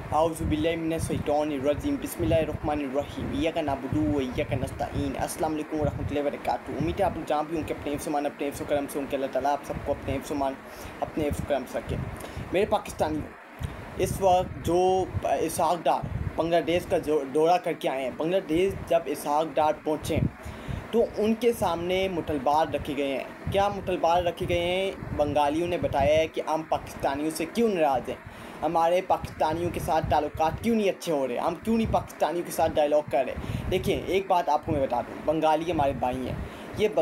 आउज़ुबिल्लाहिमिनश्शैतानिर्रजीम बिस्मिल्लाहिर्रहमानिर्रहीम इय्याका नअबुदु व इय्याका नस्तईन। अस्सलाम वालेकुम व रहमतुल्लाहि व बरकातुहू। उम्मीद है आप लोग जहाँ भी होंगे अपने हिफ्ज़ मान अपने हिफ्ज़ करम से होंगे। अल्लाह ताला आप सबको अपने हिफ्ज़ मान अपने हिफ्ज़ करम से रखे। मेरे पाकिस्तानियों, इस वक्त जो इसहाक डार बांग्लादेश का जो दौरा करके आए हैं, बांग्लादेश जब इसहाक डार पहुँचे तो उनके सामने मुतलबात रखे गए हैं। क्या मुतलबात रखे गए हैं? बंगालियों ने बताया है कि हम पाकिस्तानियों से क्यों नाराज़ हैं, हमारे पाकिस्तानियों के साथ ताल्लुकात क्यों नहीं अच्छे हो रहे, हम क्यों नहीं पाकिस्तानियों के साथ डायलॉग कर रहे। देखिए, एक बात आपको मैं बता दूँ, बंगाली हमारे भाई हैं। ये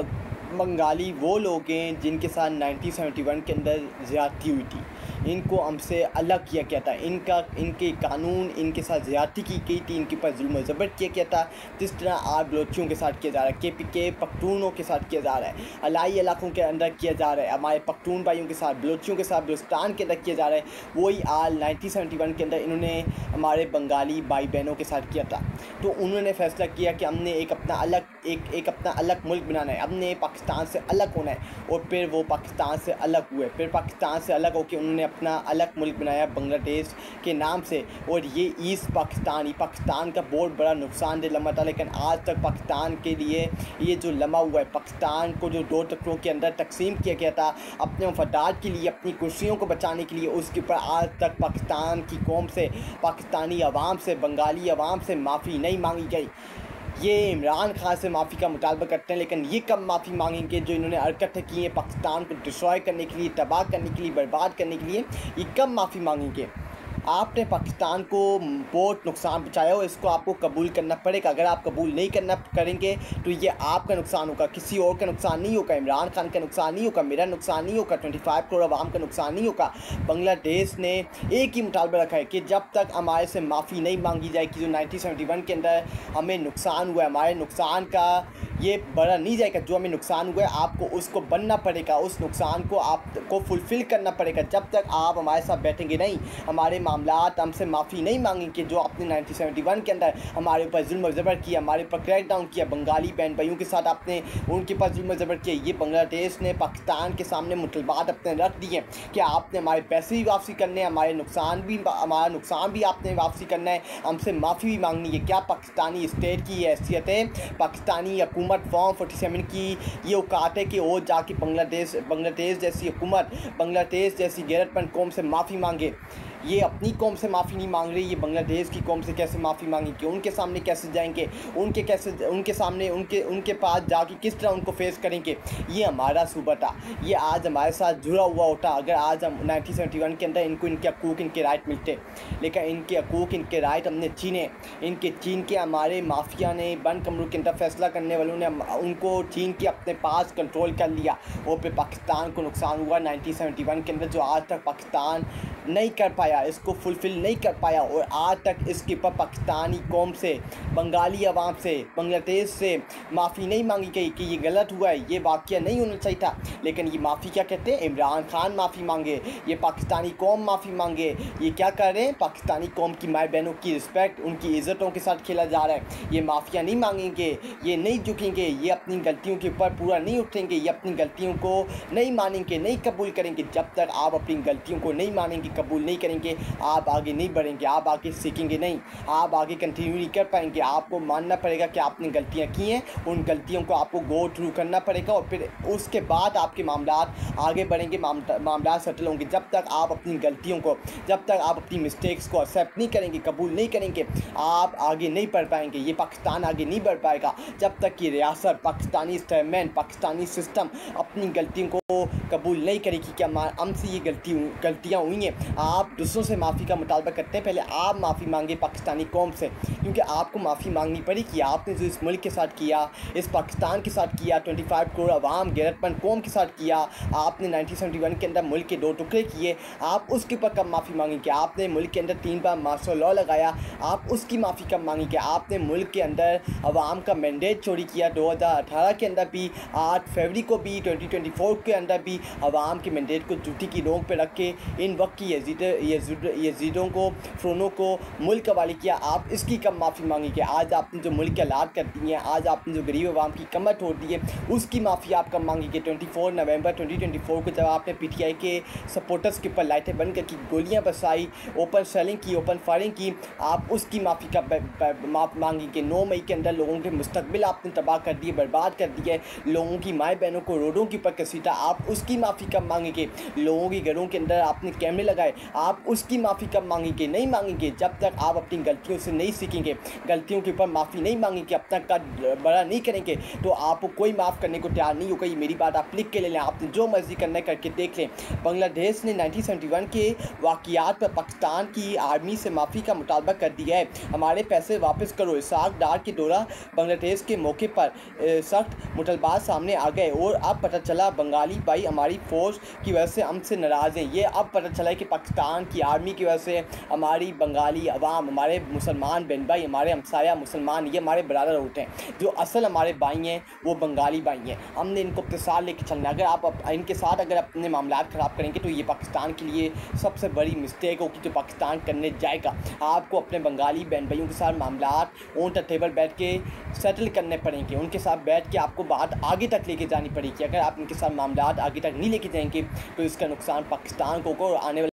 बंगाली वो लोग हैं जिनके साथ 1971 के अंदर ज़्यादती हुई थी। इनको हमसे अलग किया गया था, इनके कानून इनके साथ ज़्यादती की गई थी, इनके ऊपर जुल्म ज़बर किया गया था। जिस तरह आज बलोचियों के साथ किया जा रहा है, KPK पख्तूनों के साथ किया जा रहा है, अलाई इलाकों के अंदर किया जा रहा है, हमारे पख्तून भाइयों के साथ, बलोचियों के साथ बलूचिस्तान के अंदर किया जा रहा है, वही आज 1971 के अंदर इन्होंने हमारे बंगाली भाई बहनों के साथ किया था। तो उन्होंने फैसला किया कि हमने एक अपना अलग मुल्क बनाना है, हमने पाकिस्तान से अलग होना है। और फिर वो पाकिस्तान से अलग हुए, फिर पाकिस्तान से अलग होकर उन्होंने अपना अलग मुल्क बनाया बांग्लादेश के नाम से। और ये ईस्ट पाकिस्तान का बहुत बड़ा नुकसानदेह लम्हा था। लेकिन आज तक पाकिस्तान के लिए ये जो लम्हा हुआ है, पाकिस्तान को जो दो टुकड़ों के अंदर तकसीम किया गया था अपने मफादात के लिए, अपनी कुर्सियों को बचाने के लिए, उसके ऊपर आज तक पाकिस्तान की कौम से, पाकिस्तानी अवाम से, बंगाली अवाम से माफ़ी नहीं मांगी गई। ये इमरान खान से माफ़ी का मुतालबा करते हैं, लेकिन ये कब माफ़ी मांगेंगे जो इन्होंने हरकतें की हैं पाकिस्तान को डिस्ट्रॉय करने के लिए, तबाह करने के लिए, बर्बाद करने के लिए, ये कब माफ़ी मांगेंगे। आपने पाकिस्तान को बहुत नुकसान पहुँचाया हो, इसको आपको कबूल करना पड़ेगा। अगर आप कबूल नहीं करेंगे तो ये आपका नुकसान होगा, किसी और का नुकसान नहीं होगा, इमरान खान का नुकसान नहीं होगा, मेरा नुकसान नहीं होगा, 25 करोड़ आवाम का नुकसान नहीं होगा। बांग्लादेश ने एक ही मुतालबा रखा है कि जब तक हमारे से माफ़ी नहीं मांगी जाएगी, जो 1971 के अंदर हमें नुकसान हुआ है, हमारे नुकसान का ये बड़ा नहीं जाएगा। जो हमें नुकसान हुआ है आपको उसको बनना पड़ेगा, उस नुकसान को आपको फुलफ़िल करना पड़ेगा। जब तक आप हमारे साथ बैठेंगे नहीं, हमारे मामलात हमसे माफ़ी नहीं मांगेंगे, जो आपने 1971 के अंदर हमारे ऊपर जुल्म ज़बर किया, हमारे ऊपर क्रैकडाउन किया, बंगाली बहन भाइयों के साथ आपने उनके पास जुल्म ज़बर किया। ये बांग्लादेश ने पाकिस्तान के सामने मुतलबात अपने रख दिए कि आपने हमारे पैसे भी वापसी करने हैं, हमारा नुकसान भी आपने वापसी करना है, हमसे माफ़ी भी मांगनी है। क्या पाकिस्तानी स्टेट की हैसियत है, पाकिस्तानी हुकूमत फॉर्म 47 की ये औकात है कि वो जाके बांग्लादेश जैसी हुकूमत, बांग्लादेश जैसी गैरतमंद कौम से माफ़ी मांगे। ये अपनी कौम से माफ़ी नहीं मांग रही, ये बांग्लादेश की कौम से कैसे माफ़ी मांगेंगे, उनके सामने कैसे जाएंगे, उनके पास जाके किस तरह उनको फेस करेंगे। ये हमारा सूबा था, ये आज हमारे साथ जुड़ा हुआ होता। अगर आज हम 1971 के अंदर इनको इनके हकूक़, इनके राइट मिलते, लेकिन इनके हकूक़, इनके राइट हमने छीन के हमारे माफिया ने, बंद कमरों के अंदर फैसला करने वालों ने उनको छीन के अपने पास कंट्रोल कर लिया। और फिर पाकिस्तान को नुकसान हुआ 1971 के अंदर, जो आज तक पाकिस्तान नहीं कर पाया, इसको फुलफ़िल नहीं कर पाया। और आज तक इसके ऊपर पाकिस्तानी कौम से, बंगाली अवाम से, बांग्लादेश से माफ़ी नहीं मांगी गई कि ये गलत हुआ है, ये वाक़या नहीं होना चाहिए था। लेकिन ये माफ़ी क्या कहते हैं, इमरान खान माफ़ी मांगे, ये पाकिस्तानी कौम माफ़ी मांगे। ये क्या कर रहे हैं, पाकिस्तानी कौम की माए बहनों की रिस्पेक्ट, उनकी इज़्ज़तों के साथ खेला जा रहा है। ये माफिया नहीं मांगेंगे, ये नहीं झुकेंगे, ये अपनी गलतियों के ऊपर पूरा नहीं उठेंगे, ये अपनी गलतियों को नहीं मानेंगे, नहीं कबूल करेंगे। जब तक आप अपनी गलतियों को नहीं मानेंगे, कबूल नहीं करेंगे, आप आगे नहीं बढ़ेंगे, आप आगे सीखेंगे नहीं, आप आगे कंटिन्यू नहीं कर पाएंगे। आपको मानना पड़ेगा कि आपने गलतियां की हैं, उन गलतियों को आपको गो थ्रू करना पड़ेगा और फिर उसके बाद आपके मामलात आगे बढ़ेंगे, मामलात सेटल होंगे। जब तक आप अपनी गलतियों को, जब तक आप अपनी मिस्टेक्स को एक्सेप्ट नहीं करेंगे, कबूल नहीं करेंगे, आप आगे नहीं बढ़ पाएंगे। ये पाकिस्तान आगे नहीं बढ़ पाएगा जब तक कि रियासत, पाकिस्तानी स्टेटमेंट, पाकिस्तानी सिस्टम अपनी गलतियों को कबूल नहीं करेगी कि हमसे ये गलतियाँ हुई हैं। आप दूसरों से माफ़ी का मुतालबा करते हैं, पहले आप माफ़ी मांगे पाकिस्तानी कौम से, क्योंकि आपको माफ़ी मांगनी पड़ेगी। आपने जो इस मुल्क के साथ किया, इस पाकिस्तान के साथ किया, 25 करोड़ अवाम गैरतमंद कौम के साथ किया, आपने 1971 के अंदर मुल्क के 2 टुकड़े किए, आप उसके ऊपर कब माफ़ी मांगेंगे। आपने मुल्क के अंदर 3 बार मार्शल लॉ लगाया, आप उसकी माफ़ी कब मांगेंगे। आपने मुल्क के अंदर अवाम का मैंडेट चोरी किया, 2018 के अंदर भी, 8 फरवरी को भी, 2024 के अंदर भी अवाम के मैंडेट को जूती की नोक पर रख के इन वक्त की की यजीदों को, फ़्रोनों को मुल्क वाली किया, आप इसकी कब माफ़ी मांगेंगे? आज आपने जो मुल्क के हालात कर दिए हैं, आज आपने जो गरीब आवाम की कमर तोड़ दी है, उसकी माफ़ी आप कब मांगेंगे? 24 नवंबर 2024 को जब आपने PTI के सपोर्टर्स के ऊपर लाइटें बंद करके गोलियां बरसाई, ओपन सेलिंग की, ओपन फायरिंग की, आप उसकी माफ़ी कब माफ़ मांगेंगे? 9 मई के अंदर लोगों के मुस्तकबिल आपने तबाह कर दिए, बर्बाद कर दिए, लोगों की माएँ बहनों को रोडों के ऊपर घसीटा, आप उसकी माफ़ी कब मांगेंगे? लोगों के घरों के अंदर आपने कैमरे लगाए, आप उसकी माफ़ी कब मांगेंगे? नहीं मांगेंगे। जब तक आप अपनी गलतियों से नहीं सीखेंगे, गलतियों के ऊपर माफ़ी नहीं मांगेंगे, अपना कद बड़ा नहीं करेंगे, तो आपको कोई माफ़ करने को तैयार नहीं होगा। ये मेरी बात आप लिख के ले लें, आपने जो मर्ज़ी करना है करके देख लें। बांग्लादेश ने 1971 के वाक़ियात पर पाकिस्तान की आर्मी से माफ़ी का मुतालबा कर दिया है। हमारे पैसे वापस करो। इसाक डार के दौरा बांग्लादेश के मौके पर सख्त मुतालबात सामने आ गए और अब पता चला बंगाली भाई हमारी फ़ौज की वजह से हमसे नाराज़ हैं। ये अब पता चला है कि पाकिस्तान की आर्मी की वजह से हमारी बंगाली अवाम, हमारे मुसलमान बहन भाई, हमारे हमसाया मुसलमान, ये हमारे बरादर होते हैं। जो असल हमारे भाई हैं वो बंगाली भाई हैं। हमने इनको इत्तेसाल लेके चलना है। अगर आप इनके साथ अगर अपने मामलात ख़राब करेंगे तो ये पाकिस्तान के लिए सबसे बड़ी मिस्टेक होगी जो पाकिस्तान करने जाएगा। आपको अपने बंगाली बहन भाइयों के साथ मामलात ऑन द टेबल बैठ के सेटल करने पड़ेंगे। उनके साथ बैठ के आपको बात आगे तक लेके जानी पड़ेगी। अगर आप इनके साथ मामलात आगे तक नहीं लेके जाएंगे तो इसका नुकसान पाकिस्तान को होगा और आने वाले